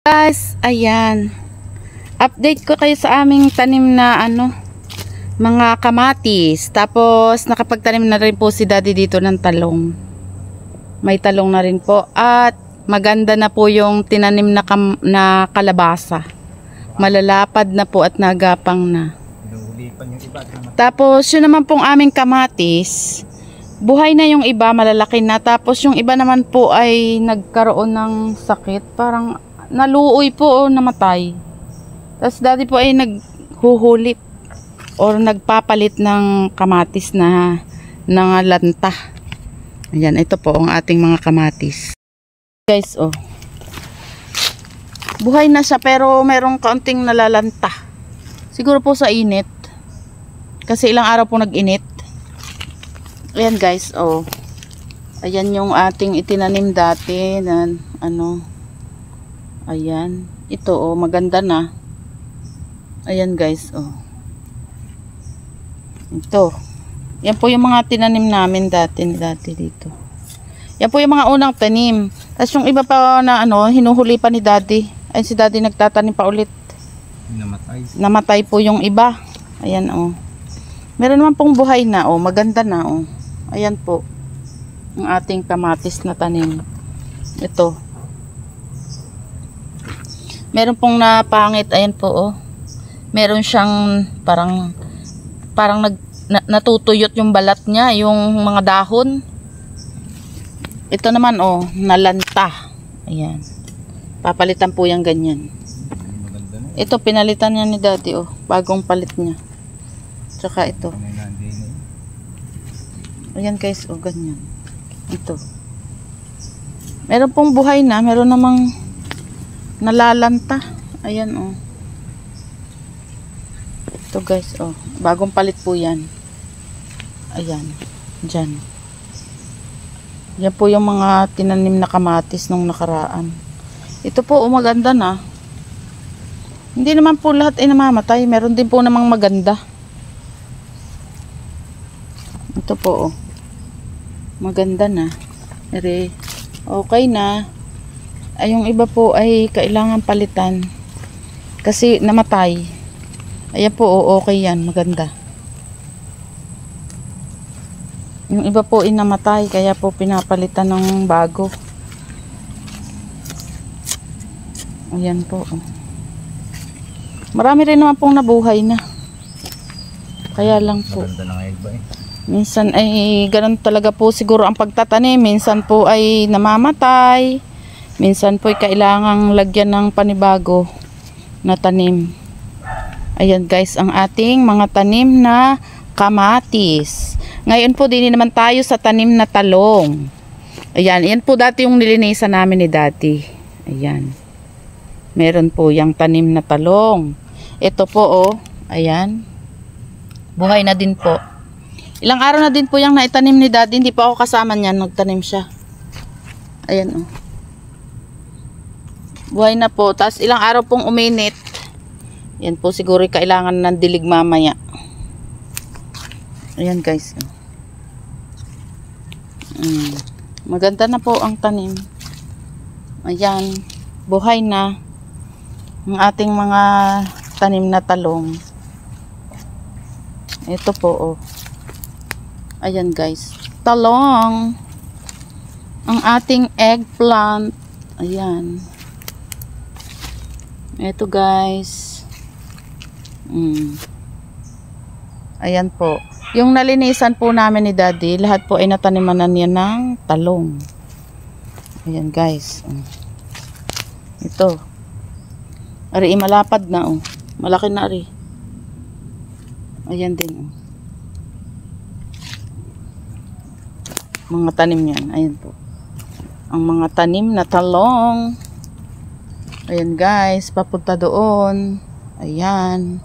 Guys, ayan. Update ko kayo sa aming tanim na mga kamatis. Tapos nakapagtanim na rin po si Daddy dito ng talong. May talong na rin po at maganda na po yung tinanim na kalabasa. Malalapad na po at nagapang na. Tapos yun naman pong aming kamatis. Buhay na yung iba, malalaki na. Tapos yung iba naman po ay nagkaroon ng sakit. Parang naluoy po o namatay. Tapos Daddy po ay naghuhulit or nagpapalit ng kamatis na lanta. Ayan, ito po ang ating mga kamatis. Guys, oh. Buhay na siya pero merong kaunting nalalanta. Siguro po sa init. Kasi ilang araw po nag-init. Ayan guys, oh. Ayan yung ating itinanim dati na ayan. Ito, oh, maganda na. Ayan guys, oh. Ito. Yan po yung mga tinanim namin dati dito. Yan po yung mga unang tanim. Tapos yung iba pa na hinuhuli pa ni Daddy. Ay si Daddy nagtatanim pa ulit. Namatay po yung iba. Ayan, oh. Meron naman pong buhay na, oh. Maganda na, oh. Ayan po. Ang ating kamatis na tanim. Ito. Meron pong napangit. Ayan po, oh. Meron siyang parang natutuyot yung balat niya, yung mga dahon. Ito naman, oh, nalanta. Ayan. Papalitan po yung ganyan. Ito, pinalitan niya ni Daddy, oh. Bagong palit niya. Tsaka ito. Ayan guys, oh, ganyan. Ito. Meron pong buhay na, meron namang nalalanta. Ayan, oh. Ito guys, oh. Bagong palit po yan. Ayan. Dyan. Yan po yung mga tinanim na kamatis nung nakaraan. Ito po, oh, maganda na. Hindi naman po lahat ay namamatay. Meron din po namang maganda. Ito po, oh. Maganda na. Okay na. Ay, yung iba po ay kailangan palitan. Kasi namatay. Ayan po, oh, okay yan. Maganda. Yung iba po ay namatay. Kaya po pinapalitan ng bago. Ayan po, oh. Marami rin naman pong nabuhay na. Kaya lang po. Maganda na ngayon ba eh? Minsan ay ganun talaga po siguro ang pagtatanim. Minsan po ay namamatay. Minsan po ay kailangang lagyan ng panibago na tanim. Ayan guys, ang ating mga tanim na kamatis. Ngayon po din naman tayo sa tanim na talong. Ayan, yan po dati yung nilinisan namin ni Daddy. Ayan. Meron po yung tanim na talong. Ito po, oh. Ayan. Buhay na din po. Ilang araw na din po yung naitanim ni Daddy. Hindi pa ako kasama niyan. Nagtanim siya. Ayan, oh. Buhay na po. Tapos ilang araw pong uminit. Yan po siguro kailangan ng dilig mamaya. Ayan guys. Maganda na po ang tanim. Ayan. Buhay na ang ating mga tanim na talong. Ito po, oh. Ayan guys. Talong. Ang ating eggplant. Ayan. Ito guys. Ayan po. Yung nalinisan po namin ni Daddy, lahat po ay nataniman na niya ng talong. Ayan guys. Ito. Ari, malapad na, oh. Malaki na, ari. Ayan din, oh. Mga tanim yan. Ayan po. Ang mga tanim na talong. Ayan guys. Papunta doon. Ayan.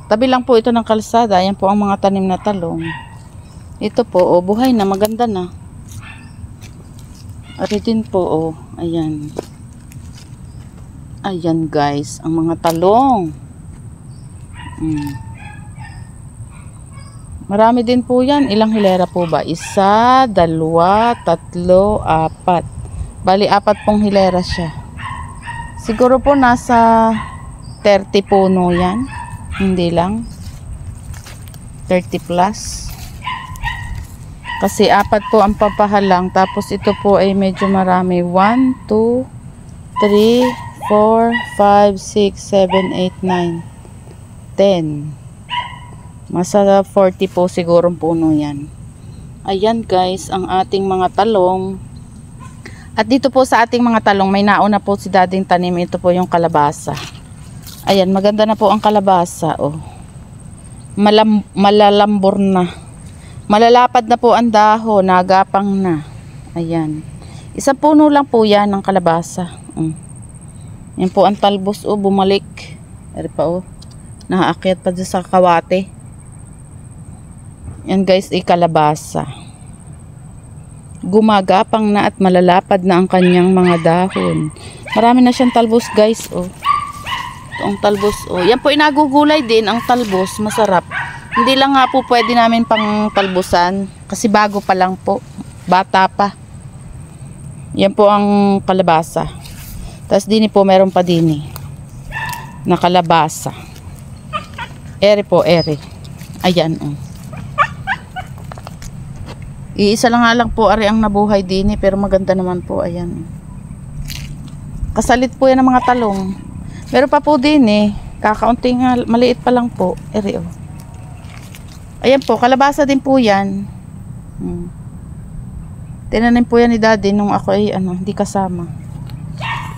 Tabi lang po ito ng kalsada. Ayan po ang mga tanim na talong. Ito po, oh, buhay na. Maganda na. Ari din po, oh. Ayan. Ayan guys. Ang mga talong. Marami din po yan. Ilang hilera po ba? 1, 2, 3, 4. Bali, 4 pong hilera siya. Siguro po nasa 30 puno yan. Hindi lang. 30 plus. Kasi 4 po ang papahalang. Tapos ito po ay medyo marami. 1, 2, 3, 4, 5, 6, 7, 8, 9, 10. Masa 40 po sigurong puno yan. Ayan guys, ang ating mga talong. At dito po sa ating mga talong, may nauna po si dading tanim. Ito po yung kalabasa. Ayan, maganda na po ang kalabasa. Oh. Malalambor na. Malalapad na po ang dahon, nagapang na. Ayan. Isang puno lang po yan ng kalabasa. Yan po ang talbos. Oh, bumalik. Ari pa oh. Nakaakyat pa dyan sa kawate. Yan guys, kalabasa. Gumagapang na at malalapad na ang kanyang mga dahon. Marami na siyang talbos guys. Oh. Ito ang talbos. Oh. Yan po inagugulay din ang talbos. Masarap. Hindi lang nga po pwede namin pang talbusan. Kasi bago pa lang po. Bata pa. Yan po ang kalabasa. Tapos dini po meron pa dini. Na kalabasa. Ere po, ere. Ayan oh. Iisa lang nga lang po ari ang nabuhay din pero maganda naman po. Ayan. Kasalit po yan ng mga talong. Meron pa po din kakaunting maliit pa lang po. Eri oh. Ayan po, kalabasa din po yan. Tinanim po yan ni daddy nung ako ay hindi kasama.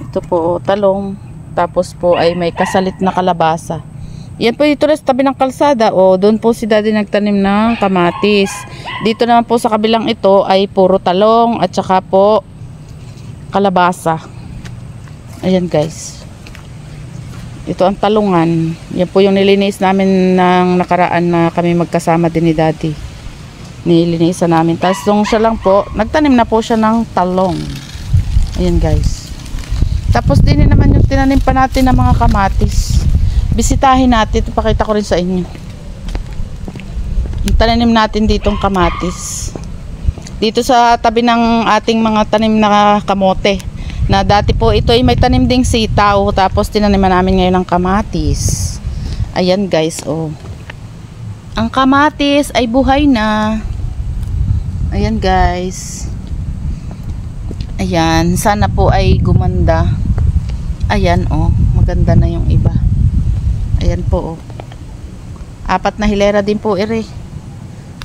Ito po talong. Tapos po ay may kasalit na kalabasa. Yan po dito sa tabi ng kalsada. O, doon po si daddy nagtanim ng kamatis. Dito naman po sa kabilang ito ay puro talong at saka po kalabasa. Ayan guys. Ito ang talungan. Yan po yung nilinis namin ng nakaraan na kami magkasama din ni daddy. Nilinisan namin. Tapos yung siya lang po, nagtanim na po siya ng talong. Ayan guys. Tapos din naman yung tinanim pa natin ng mga kamatis. Bisitahin natin. Ito pakita ko rin sa inyo. Yung tanim natin ditong kamatis. Dito sa tabi ng ating mga tanim na kamote. Na dati po ito ay may tanim ding sitaw. Tapos tinaniman namin ngayon ng kamatis. Ayan guys. Oh. Ang kamatis ay buhay na. Ayan guys. Ayan. Sana po ay gumanda. Ayan oh. Maganda na yung iba. Ayan po oh. 4 na hilera din po ere.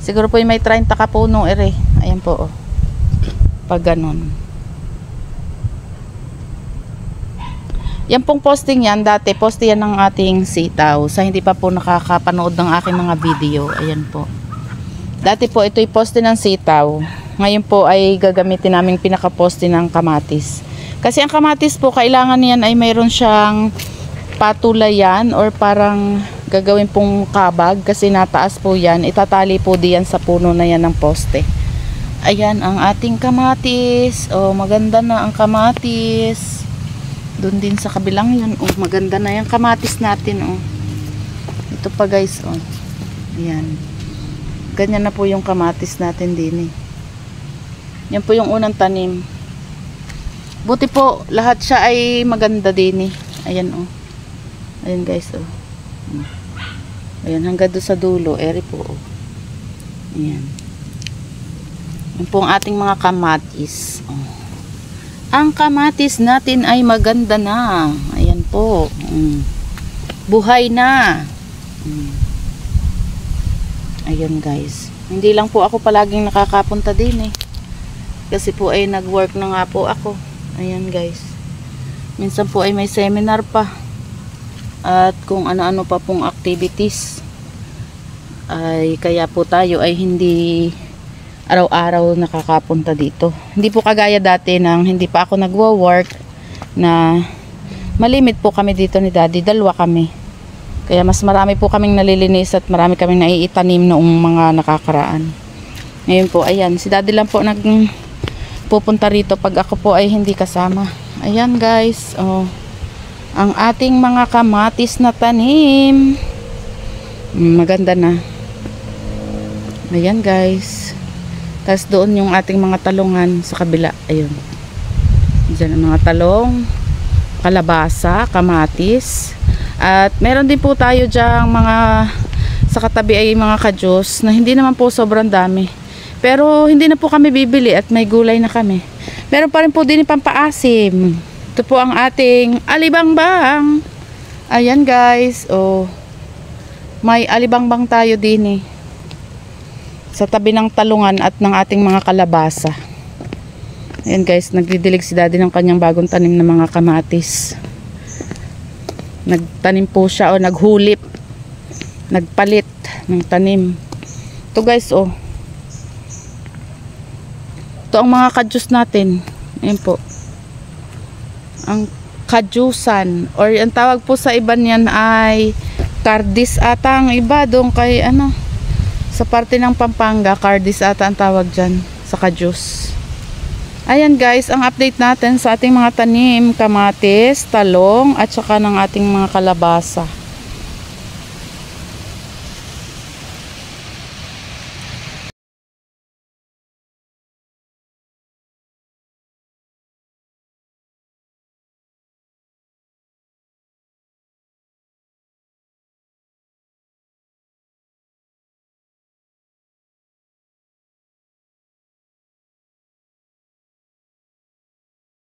Siguro po may 30 ka puno ere. Ayan po oh. Pag ganon. Yan pong posting yan. Dati poste yan ng ating sitaw. Sa hindi pa po nakakapanood ng aking mga video. Ayan po. Dati po ito'y poste ng sitaw. Ngayon po ay gagamitin namin pinaka-poste ng kamatis. Kasi ang kamatis po kailangan niyan ay mayroon siyang patulayan or parang gagawin pong kabag kasi nataas po yan. Itatali po diyan sa puno na yan ng poste. Ayan ang ating kamatis. Oh, maganda na ang kamatis. Doon din sa kabilang yun. Oh, maganda na yung kamatis natin. Oh. Ito pa guys. Oh. Ayan. Ganyan na po yung kamatis natin din. Yan po yung unang tanim. Buti po lahat siya ay maganda din. Ayan oh. Ayan guys oh. Ayan hanggang doon sa dulo. Eri po oh. Ayan. Yan po ang ating mga kamatis. Oh. Ang kamatis natin ay maganda na. Ayan po. Buhay na. Ayan guys. Hindi lang po ako palaging nakakapunta din kasi po ay nag-work na nga po ako. Ayan guys. Minsan po ay may seminar pa. At kung ano-ano pa pong activities. Ay kaya po tayo ay hindi araw-araw nakakapunta dito. Hindi po kagaya dati nang hindi pa ako nagwo-work na malimit po kami dito ni daddy. 2 kami. Kaya mas marami po kaming nalilinis at marami kaming naiitanim noong mga nakakaraan. Ngayon po, ayan. Si daddy lang po pupunta rito pag ako po ay hindi kasama. Ayan guys. Oh. Ang ating mga kamatis na tanim. Maganda na. Ayan guys. Tapos doon yung ating mga talungan sa kabila. Ayun. Diyan ang mga talong. kalabasa, kamatis. At meron din po tayo dyang mga sa katabi ay mga kadyos na hindi naman po sobrang dami. Pero hindi na po kami bibili at may gulay na kami. Meron pa rin po din pampaasim. Ito po ang ating alibangbang. Ayan guys, oh. May alibangbang tayo din sa tabi ng talungan at ng ating mga kalabasa. Ayan guys, nagdidilig si daddy ng kanyang bagong tanim na mga kamatis. Nagtanim po siya o naghulip, nagpalit ng tanim. Ito guys, oh. Ito ang mga kadyus natin. Ayan po. Ang kadyusan, or ang tawag po sa iba niyan ay cardis ata ang iba doon kay ano, sa parte ng Pampanga, cardis ata ang tawag dyan sa kadyus. Ayan guys, ang update natin sa ating mga tanim, kamatis, talong, at saka ng ating mga kalabasa.